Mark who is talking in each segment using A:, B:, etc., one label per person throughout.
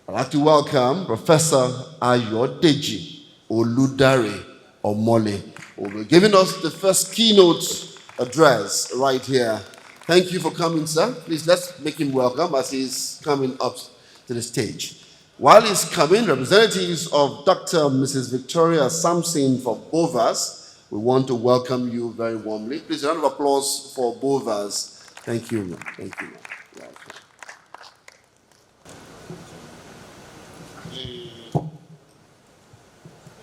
A: I'd like to welcome Professor Ayodeji Oludare Omole, who will be giving us the first keynote address right here. Thank you for coming, sir. Please, let's make him welcome as he's coming up to the stage. While he's coming, representatives of Dr. and Mrs. Victoria Sampson for Bovas, we want to welcome you very warmly. Please, a round of applause for Bovas. Thank you, ma'am. Thank you, ma'am.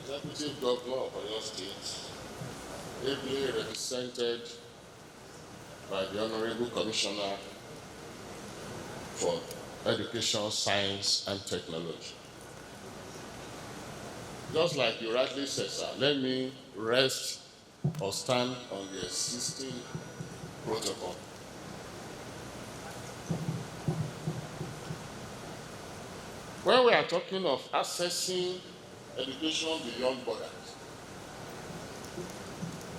B: The Executive Governor of Oyo State, ably represented by the Honorable Commissioner for Education, Science and Technology. Just like you rightly said, sir, let me rest or stand on the existing protocol. When we are talking of accessing education beyond borders,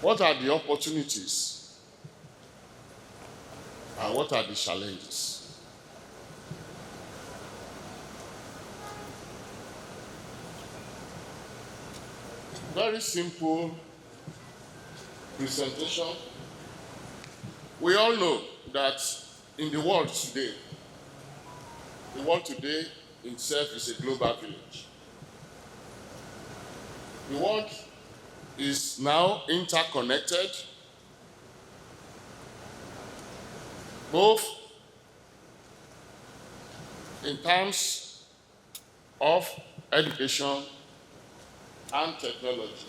B: what are the opportunities and what are the challenges? Very simple presentation. We all know that in the world today itself is a global village. The world is now interconnected, both in terms of education and technology.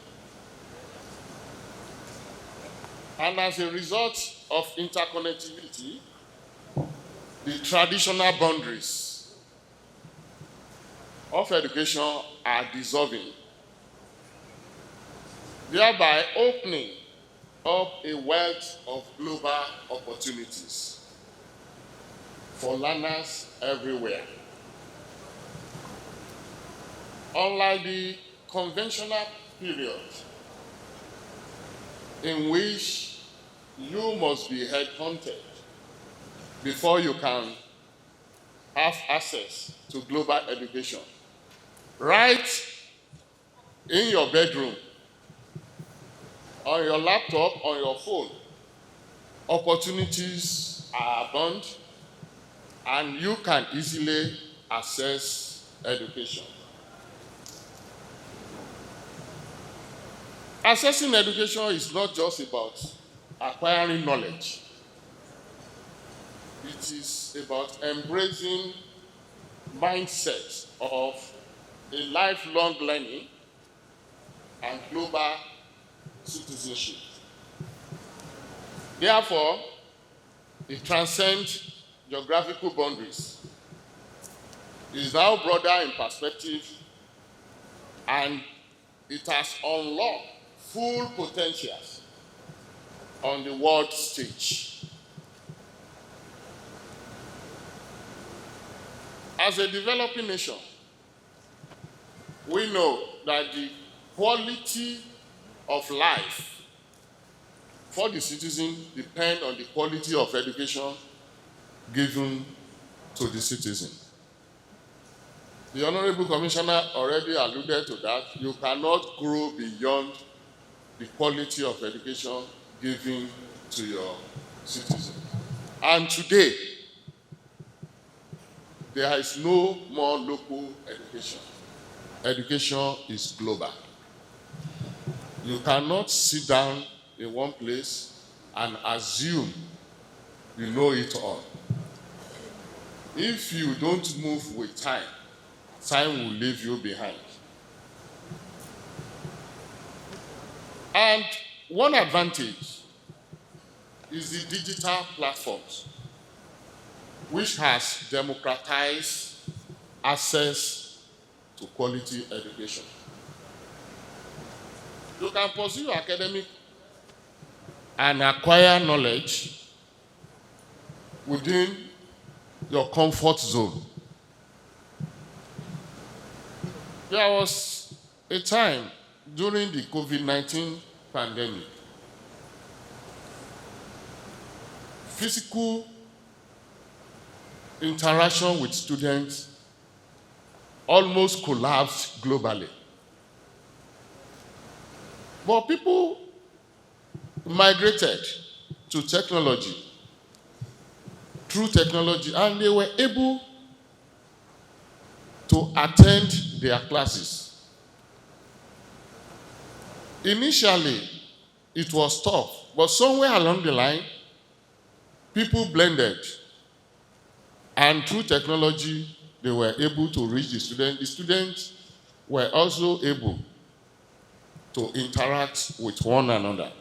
B: And as a result of interconnectivity, the traditional boundaries of education are dissolving, thereby opening up a wealth of global opportunities for learners everywhere. Unlike the conventional period in which you must be headhunted before you can have access to global education, right in your bedroom, on your laptop, on your phone, opportunities are abound and you can easily access education. Accessing education is not just about acquiring knowledge. It is about embracing mindsets of a lifelong learning and global citizenship. Therefore, it transcends geographical boundaries. It is now broader in perspective, and it has unlocked full potentials on the world stage. As a developing nation, we know that the quality of life for the citizen depends on the quality of education given to the citizen. The Honorable Commissioner already alluded to that. You cannot grow beyond the quality of education given to your citizens. And today, there is no more local education. Education is global. You cannot sit down in one place and assume you know it all. If you don't move with time, time will leave you behind. And one advantage is the digital platforms, which has democratized access to quality education. You can pursue academic and acquire knowledge within your comfort zone. There was a time during the COVID-19 pandemic, physical interaction with students almost collapsed globally. But people migrated to technology, through technology, and they were able to attend their classes. Initially, it was tough, but somewhere along the line, people blended, and through technology, they were able to reach the students. The students were also able to interact with one another.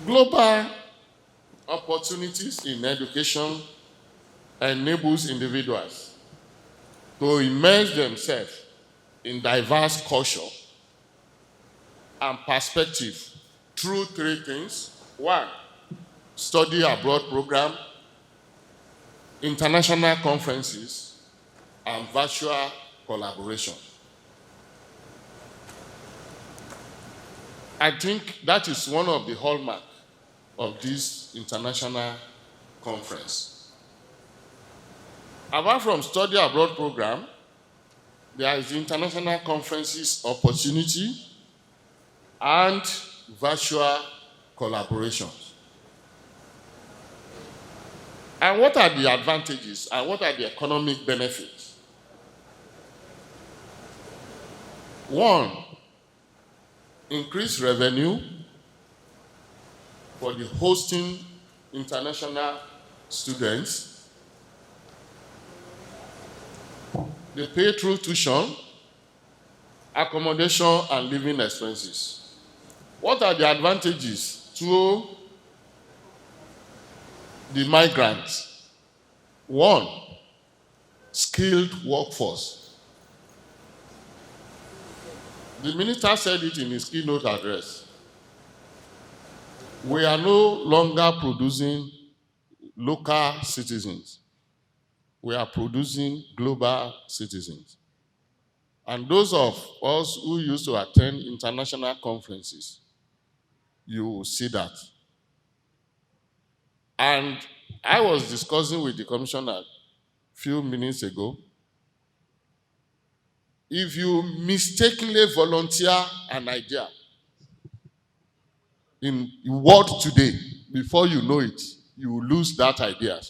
B: Global opportunities in education enables individuals to immerse themselves in diverse culture and perspective through three things. One, study abroad program, international conferences, and virtual collaboration. I think that is one of the hallmarks of this international conference. Apart from study abroad program, there is the international conferences opportunity and virtual collaboration. And what are the advantages and what are the economic benefits? One, increased revenue for the hosting international students. They pay through tuition, accommodation, and living expenses. What are the advantages to the migrants? One, skilled workforce. The minister said it in his keynote address. We are no longer producing local citizens. We are producing global citizens. And those of us who used to attend international conferences, you will see that. And I was discussing with the commissioner a few minutes ago. If you mistakenly volunteer an idea in the world today, before you know it, you will lose that idea.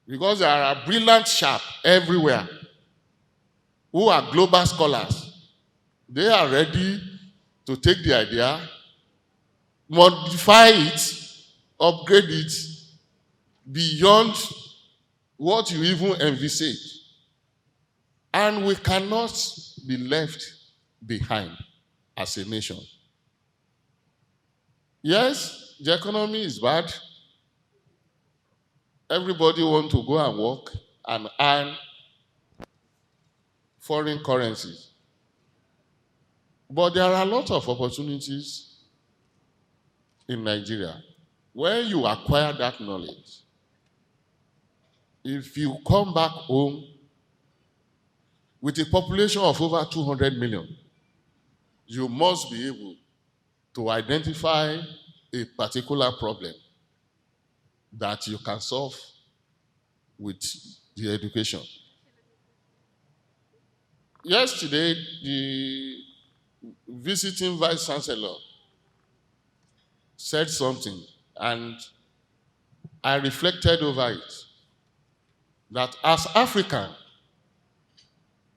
B: Because there are brilliant sharp everywhere who are global scholars. They are ready to take the idea, modify it, upgrade it beyond what you even envisage. And we cannot be left behind as a nation. Yes, the economy is bad. Everybody wants to go and work and earn foreign currencies. But there are a lot of opportunities in Nigeria. When you acquire that knowledge, if you come back home with a population of over 200 million, you must be able to identify a particular problem that you can solve with the education. Yesterday, the visiting Vice Chancellor said something, and I reflected over it, that as African,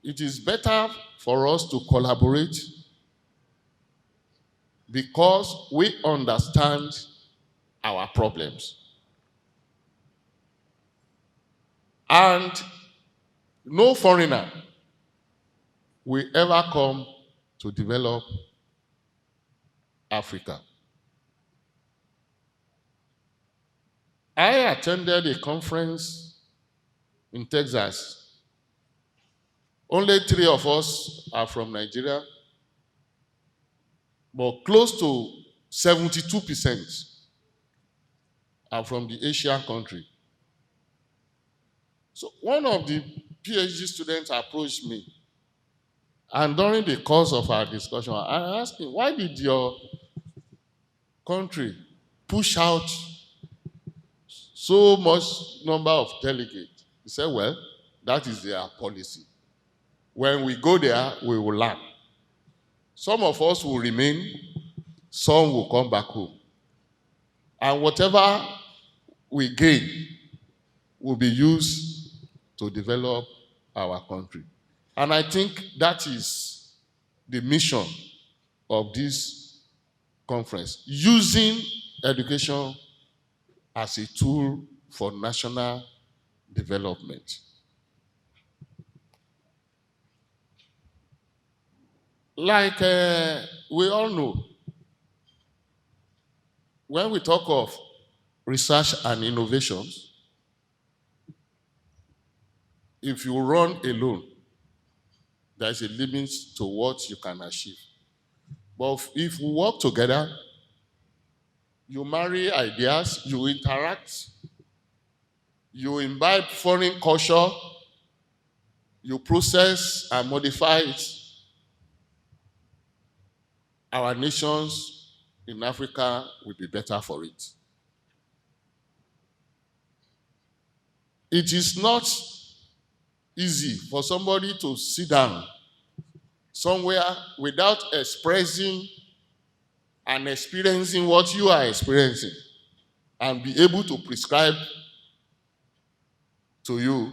B: it is better for us to collaborate because we understand our problems. And no foreigner will ever come to develop Africa. I attended a conference in Texas. Only 3 of us are from Nigeria, but close to 72% are from the Asian country. So one of the PhD students approached me, and during the course of our discussion, I asked him, why did your country push out so much number of delegates. He said, well, that is their policy. When we go there, we will learn. Some of us will remain, some will come back home. And whatever we gain will be used to develop our country. And I think that is the mission of this conference, using education as a tool for national development. Like we all know, when we talk of research and innovations, if you run alone, there's a limit to what you can achieve. But if we work together, you marry ideas, you interact, you imbibe foreign culture, you process and modify it, our nations in Africa will be better for it. It is not easy for somebody to sit down somewhere without expressing and experiencing what you are experiencing and be able to prescribe to you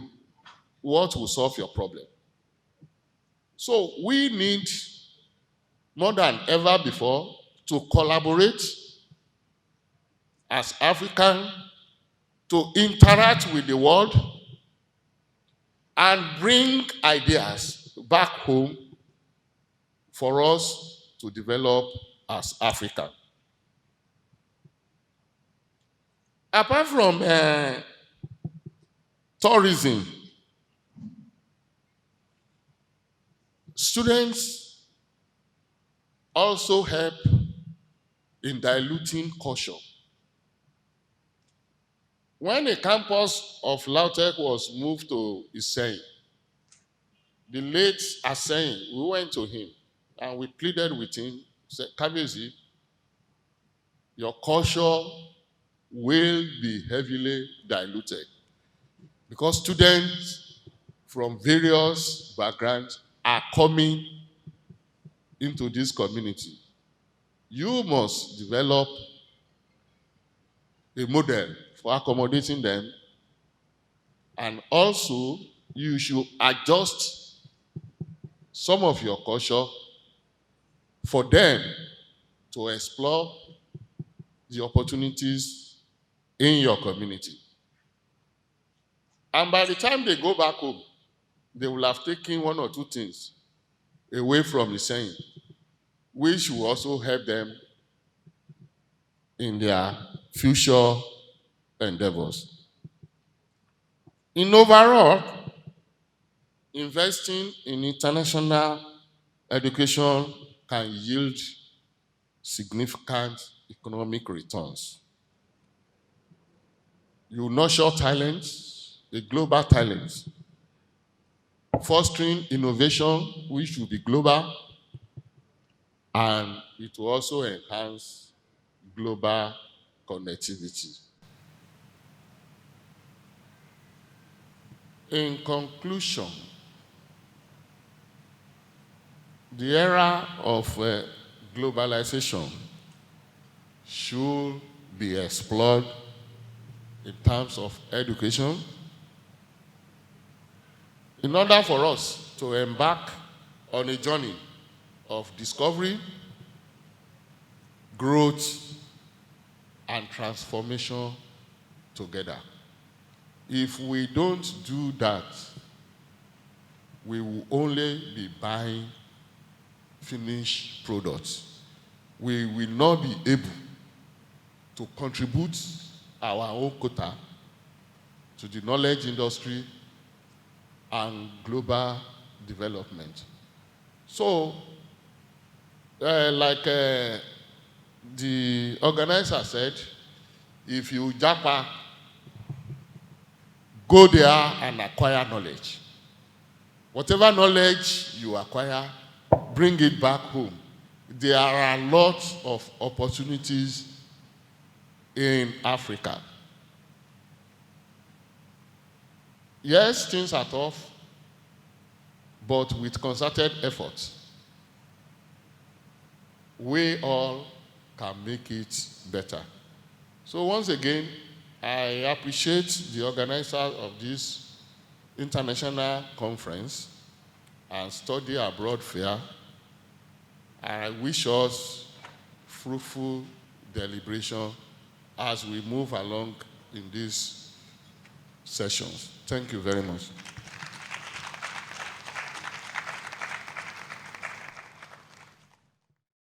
B: what will solve your problem. So we need, more than ever before, to collaborate as African, to interact with the world and bring ideas back home for us to develop as Africa. Apart from tourism, students also help in diluting culture. When the campus of Lautech was moved to Iseyin, the late Aseyin, we went to him and we pleaded with him, said, Kabezi, your culture will be heavily diluted because students from various backgrounds are coming into this community. You must develop a model for accommodating them, and also you should adjust some of your culture for them to explore the opportunities in your community. And by the time they go back home, they will have taken one or two things away from the saying, which will also help them in their future endeavors. In overall, investing in international education can yield significant economic returns. You nurture talents, the global talents, fostering innovation, which will be global, and it will also enhance global connectivity. In conclusion, the era of globalization should be explored in terms of education in order for us to embark on a journey of discovery, growth, and transformation together. If we don't do that, we will only be buying finished products. We will not be able to contribute our own quota to the knowledge industry and global development. So, like the organizer said, if you japa, go there and acquire knowledge. Whatever knowledge you acquire, bring it back home. There are a lot of opportunities in Africa. Yes, things are tough, but with concerted effort, we all can make it better. So once again, I appreciate the organizers of this international conference and study abroad fair. And I wish us fruitful deliberation as we move along in these sessions. Thank you very much.